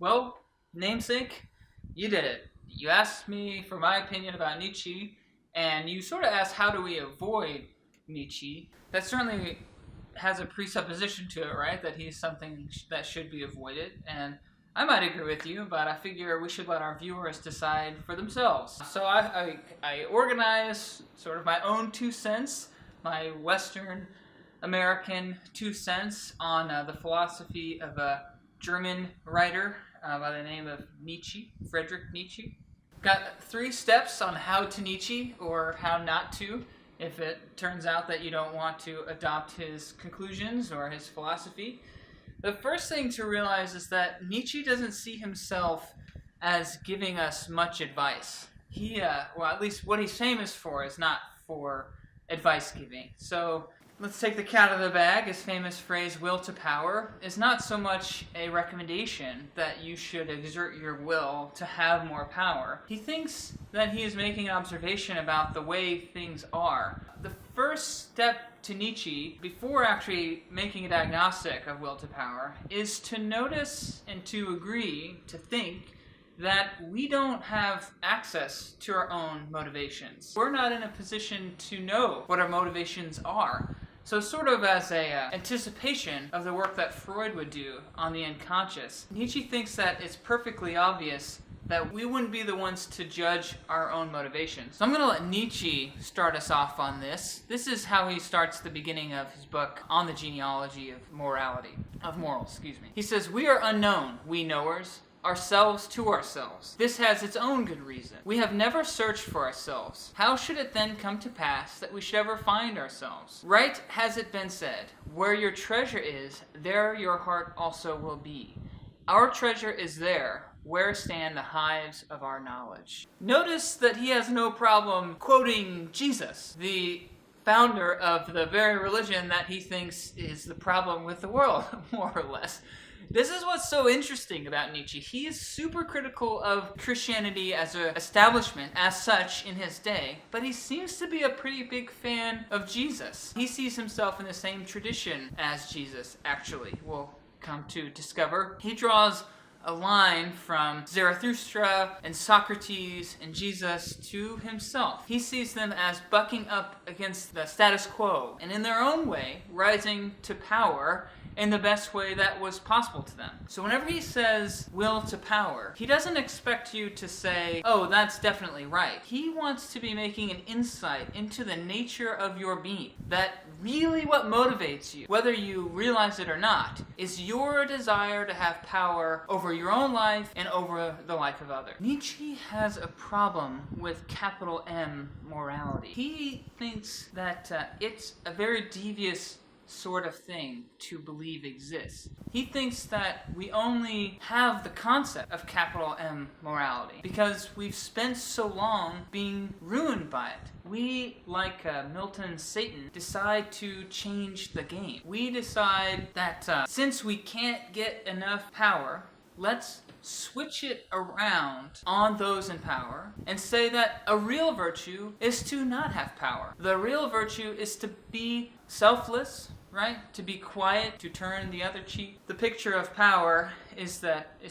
Well, namesake, you did it. You asked me for my opinion about Nietzsche, and you sort of asked how do we avoid Nietzsche. That certainly has a presupposition to it, right? That he's something that should be avoided, and I might agree with you, but I figure we should let our viewers decide for themselves. So I organize sort of my own 2 cents, my Western American 2 cents on the philosophy of a German writer by the name of Nietzsche, Friedrich Nietzsche. Got 3 steps on how to Nietzsche, or how not to, if it turns out that you don't want to adopt his conclusions or his philosophy. The first thing to realize is that Nietzsche doesn't see himself as giving us much advice. Well, at least what he's famous for is not for advice giving. So let's take the cat out of the bag. His famous phrase, will to power, is not so much a recommendation that you should exert your will to have more power. He thinks that he is making an observation about the way things are. The first step to Nietzsche, before actually making a diagnostic of will to power, is to notice and to agree, to think, that we don't have access to our own motivations. We're not in a position to know what our motivations are. So sort of as a anticipation of the work that Freud would do on the unconscious, Nietzsche thinks that it's perfectly obvious that we wouldn't be the ones to judge our own motivations. So I'm going to let Nietzsche start us off on this. This is how he starts the beginning of his book on the genealogy of morals. He says, "We are unknown, we knowers, ourselves to ourselves. This has its own good reason. We have never searched for ourselves. How should it then come to pass that we should ever find ourselves? Right has it been said, where your treasure is, there your heart also will be. Our treasure is there, where stand the hives of our knowledge." Notice that he has no problem quoting Jesus, the founder of the very religion that he thinks is the problem with the world, more or less. This is what's so interesting about Nietzsche. He is super critical of Christianity as an establishment, as such, in his day, but he seems to be a pretty big fan of Jesus. He sees himself in the same tradition as Jesus, actually, we'll come to discover. He draws a line from Zarathustra and Socrates and Jesus to himself. He sees them as bucking up against the status quo, and in their own way, rising to power in the best way that was possible to them. So whenever he says will to power, he doesn't expect you to say, oh, that's definitely right. He wants to be making an insight into the nature of your being. That really what motivates you, whether you realize it or not, is your desire to have power over your own life and over the life of others. Nietzsche has a problem with capital M morality. He thinks that it's a very devious sort of thing to believe exists. He thinks that we only have the concept of capital M morality because we've spent so long being ruined by it. We, like Milton's Satan, decide to change the game. We decide that since we can't get enough power, let's switch it around on those in power and say that a real virtue is to not have power. The real virtue is to be selfless, right? To be quiet, to turn the other cheek. The picture of power is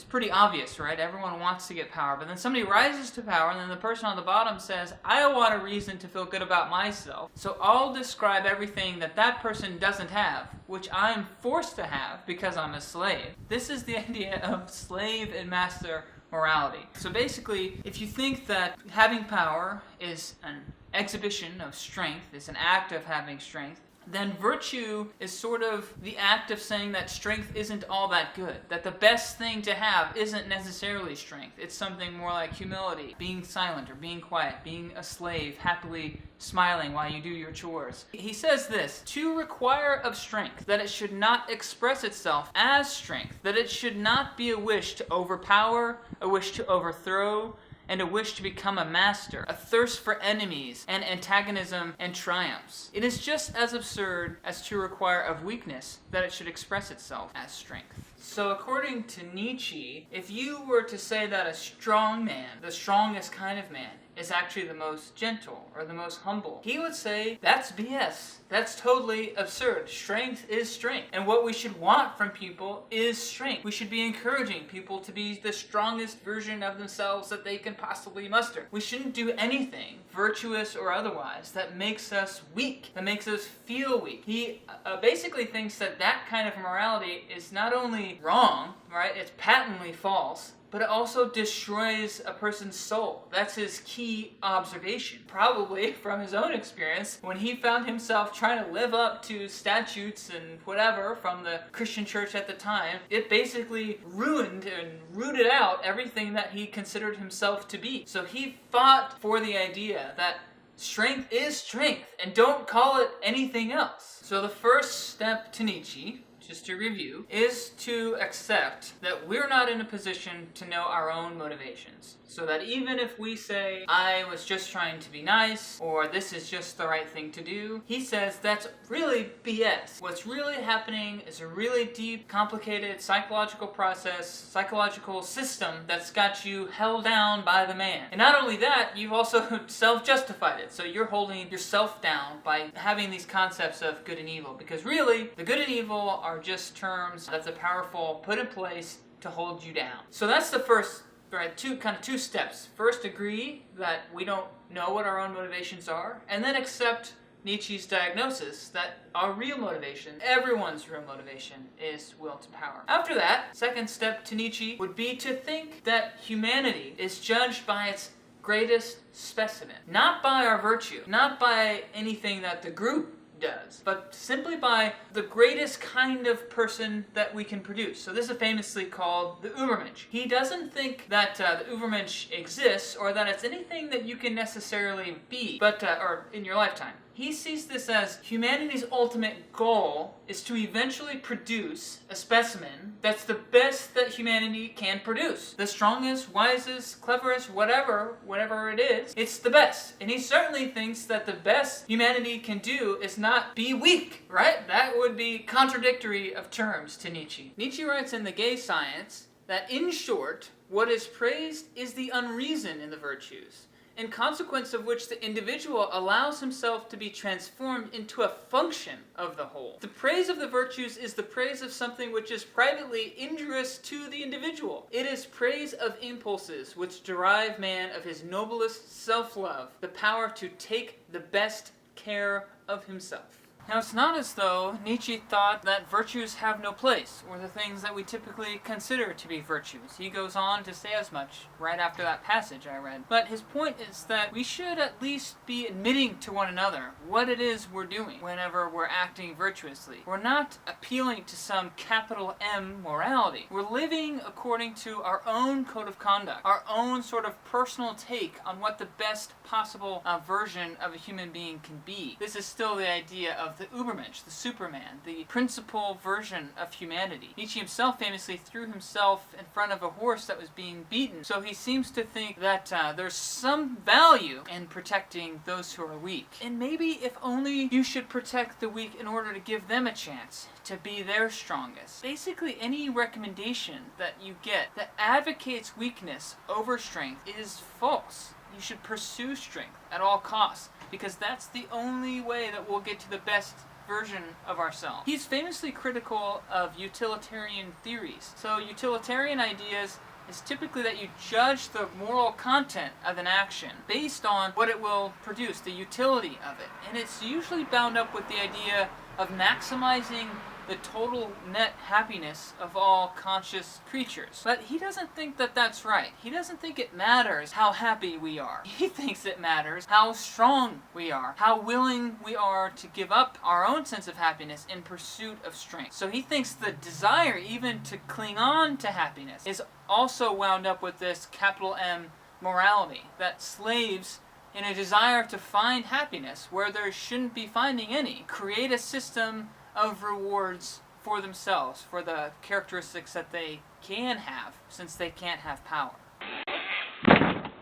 pretty obvious, right? Everyone wants to get power, but then somebody rises to power, and then the person on the bottom says, I want a reason to feel good about myself, so I'll describe everything that that person doesn't have, which I'm forced to have because I'm a slave. This is the idea of slave and master morality. So basically, if you think that having power is an exhibition of strength, it's an act of having strength, then virtue is sort of the act of saying that strength isn't all that good, that the best thing to have isn't necessarily strength. It's something more like humility, being silent or being quiet, being a slave, happily smiling while you do your chores. He says this, to require of strength, that it should not express itself as strength, that it should not be a wish to overpower, a wish to overthrow, and a wish to become a master, a thirst for enemies and antagonism and triumphs. It is just as absurd as to require of weakness that it should express itself as strength. So according to Nietzsche, if you were to say that a strong man, the strongest kind of man, is actually the most gentle or the most humble. He would say that's BS. That's totally absurd. Strength is strength. And what we should want from people is strength. We should be encouraging people to be the strongest version of themselves that they can possibly muster. We shouldn't do anything, virtuous or otherwise, that makes us weak, that makes us feel weak. He basically thinks that that kind of morality is not only wrong, right? It's patently false, but it also destroys a person's soul. That's his key observation. Probably from his own experience, when he found himself trying to live up to statutes and whatever from the Christian church at the time, it basically ruined and rooted out everything that he considered himself to be. So he fought for the idea that strength is strength, and don't call it anything else. So the first step to Nietzsche, just to review, is to accept that we're not in a position to know our own motivations. So that even if we say, I was just trying to be nice, or this is just the right thing to do, he says that's really BS. What's really happening is a really deep, complicated psychological process, psychological system that's got you held down by the man. And not only that, you've also self-justified it. So you're holding yourself down by having these concepts of good and evil. Because really, the good and evil are just terms that the powerful put in place to hold you down. So that's the first, right, two steps. First, agree that we don't know what our own motivations are, and then accept Nietzsche's diagnosis that our real motivation, everyone's real motivation, is will to power. After that, second step to Nietzsche would be to think that humanity is judged by its greatest specimen, not by our virtue, not by anything that the group does, but simply by the greatest kind of person that we can produce. So this is famously called the Übermensch. He doesn't think that the Übermensch exists or that it's anything that you can necessarily be, but or in your lifetime. He sees this as humanity's ultimate goal is to eventually produce a specimen that's the best that humanity can produce. The strongest, wisest, cleverest, whatever it is, it's the best. And he certainly thinks that the best humanity can do is not be weak, right? That would be contradictory of terms to Nietzsche. Nietzsche writes in The Gay Science that, in short, what is praised is the unreason in the virtues, in consequence of which the individual allows himself to be transformed into a function of the whole. The praise of the virtues is the praise of something which is privately injurious to the individual. It is praise of impulses which derive man of his noblest self-love, the power to take the best care of himself. Now, it's not as though Nietzsche thought that virtues have no place, or the things that we typically consider to be virtues. He goes on to say as much right after that passage I read. But his point is that we should at least be admitting to one another what it is we're doing whenever we're acting virtuously. We're not appealing to some capital M morality. We're living according to our own code of conduct, our own sort of personal take on what the best possible version of a human being can be. This is still the idea of the Übermensch, the Superman, the principal version of humanity. Nietzsche himself famously threw himself in front of a horse that was being beaten, so he seems to think that there's some value in protecting those who are weak. And maybe if only you should protect the weak in order to give them a chance to be their strongest. Basically, any recommendation that you get that advocates weakness over strength is false. You should pursue strength at all costs, because that's the only way that we'll get to the best version of ourselves. He's famously critical of utilitarian theories. So utilitarian ideas is typically that you judge the moral content of an action based on what it will produce, the utility of it. And it's usually bound up with the idea of maximizing the total net happiness of all conscious creatures. But he doesn't think that that's right. He doesn't think it matters how happy we are. He thinks it matters how strong we are, how willing we are to give up our own sense of happiness in pursuit of strength. So he thinks the desire even to cling on to happiness is also wound up with this capital M morality, that slaves in a desire to find happiness where there shouldn't be finding any, create a system of rewards for themselves, for the characteristics that they can have, since they can't have power.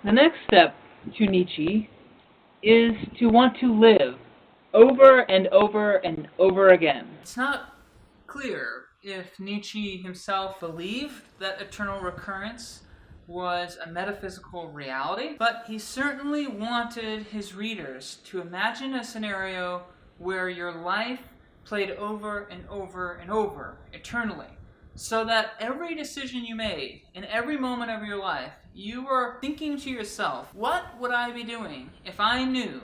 The next step to Nietzsche is to want to live over and over and over again. It's not clear if Nietzsche himself believed that eternal recurrence was a metaphysical reality, but he certainly wanted his readers to imagine a scenario where your life played over and over and over eternally, so that every decision you made in every moment of your life, you were thinking to yourself, what would I be doing if I knew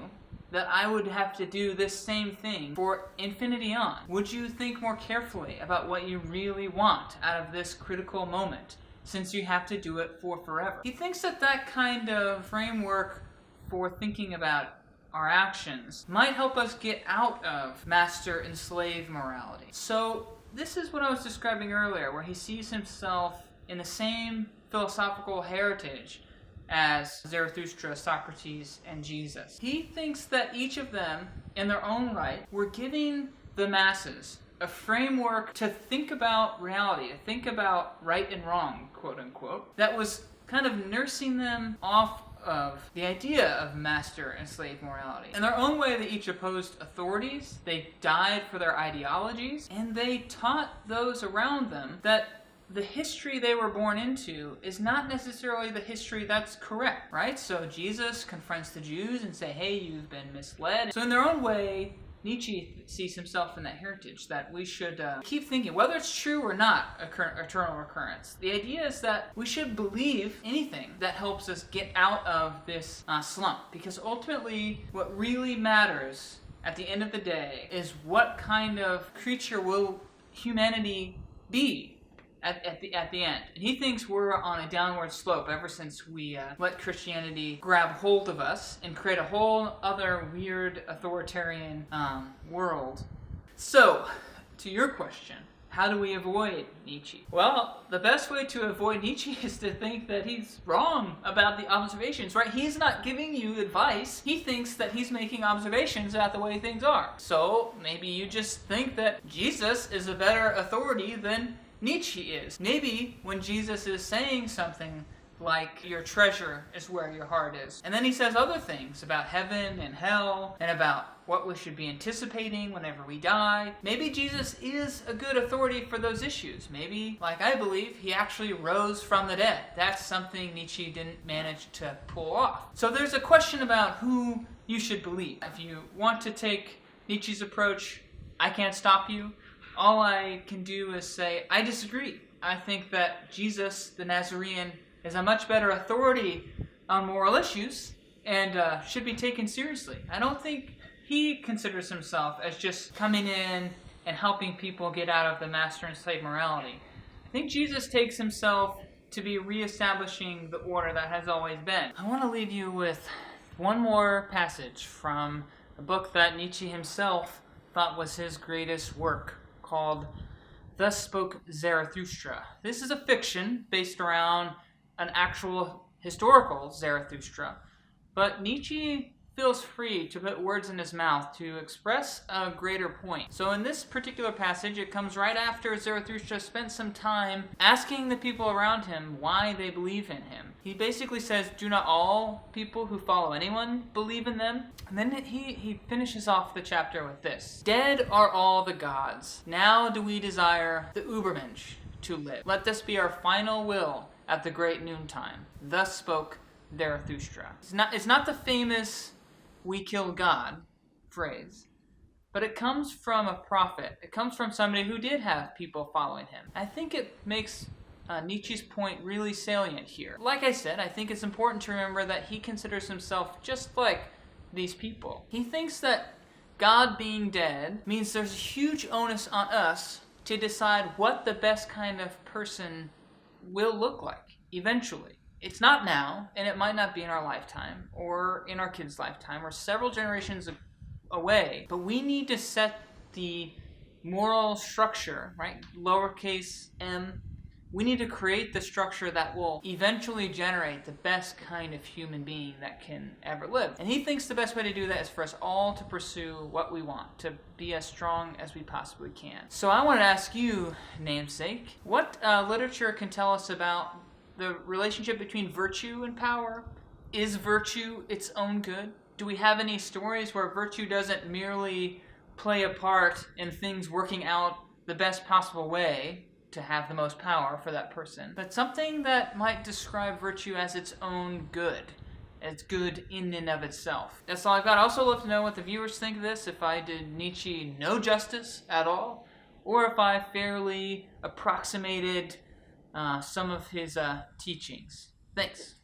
that I would have to do this same thing for infinity on? Would you think more carefully about what you really want out of this critical moment, since you have to do it for forever? He thinks that that kind of framework for thinking about our actions might help us get out of master and slave morality. So this is what I was describing earlier, where he sees himself in the same philosophical heritage as Zarathustra, Socrates, and Jesus. He thinks that each of them, in their own right, were giving the masses a framework to think about reality, to think about right and wrong, quote unquote, that was kind of nursing them off of the idea of master and slave morality. In their own way, they each opposed authorities, they died for their ideologies, and they taught those around them that the history they were born into is not necessarily the history that's correct, right? So Jesus confronts the Jews and say, hey, you've been misled. So in their own way, Nietzsche sees himself in that heritage, that we should keep thinking, whether it's true or not, eternal recurrence. The idea is that we should believe anything that helps us get out of this slump, because ultimately what really matters at the end of the day is what kind of creature will humanity be at the end. And he thinks we're on a downward slope ever since we let Christianity grab hold of us and create a whole other weird authoritarian world. So, to your question, how do we avoid Nietzsche? Well, the best way to avoid Nietzsche is to think that he's wrong about the observations, right? He's not giving you advice. He thinks that he's making observations about the way things are. So, maybe you just think that Jesus is a better authority than Nietzsche is. Maybe when Jesus is saying something like, your treasure is where your heart is, and then he says other things about heaven and hell and about what we should be anticipating whenever we die, maybe Jesus is a good authority for those issues. Maybe, like I believe, he actually rose from the dead. That's something Nietzsche didn't manage to pull off. So there's a question about who you should believe. If you want to take Nietzsche's approach, I can't stop you. All I can do is say, I disagree. I think that Jesus, the Nazarene, is a much better authority on moral issues and should be taken seriously. I don't think he considers himself as just coming in and helping people get out of the master and slave morality. I think Jesus takes himself to be reestablishing the order that has always been. I want to leave you with one more passage from a book that Nietzsche himself thought was his greatest work, called Thus Spoke Zarathustra. This is a fiction based around an actual historical Zarathustra, but Nietzsche feels free to put words in his mouth to express a greater point. So in this particular passage, it comes right after Zarathustra spent some time asking the people around him why they believe in him. He basically says, do not all people who follow anyone believe in them? And then he finishes off the chapter with this. Dead are all the gods. Now do we desire the Übermensch to live. Let this be our final will at the great noontime. Thus spoke Zarathustra. It's not the famous "we kill God" phrase, but it comes from a prophet. It comes from somebody who did have people following him. I think it makes Nietzsche's point really salient here. Like I said, I think it's important to remember that he considers himself just like these people. He thinks that God being dead means there's a huge onus on us to decide what the best kind of person will look like eventually. It's not now, and it might not be in our lifetime, or in our kids' lifetime, or several generations away, but we need to set the moral structure, right? Lowercase m. We need to create the structure that will eventually generate the best kind of human being that can ever live. And he thinks the best way to do that is for us all to pursue what we want, to be as strong as we possibly can. So I want to ask you, namesake, what literature can tell us about the relationship between virtue and power? Is virtue its own good? Do we have any stories where virtue doesn't merely play a part in things working out the best possible way, to have the most power for that person, but something that might describe virtue as its own good. It's good in and of itself. That's all I've got. I'd also love to know what the viewers think of this, if I did Nietzsche no justice at all, or if I fairly approximated some of his teachings. Thanks.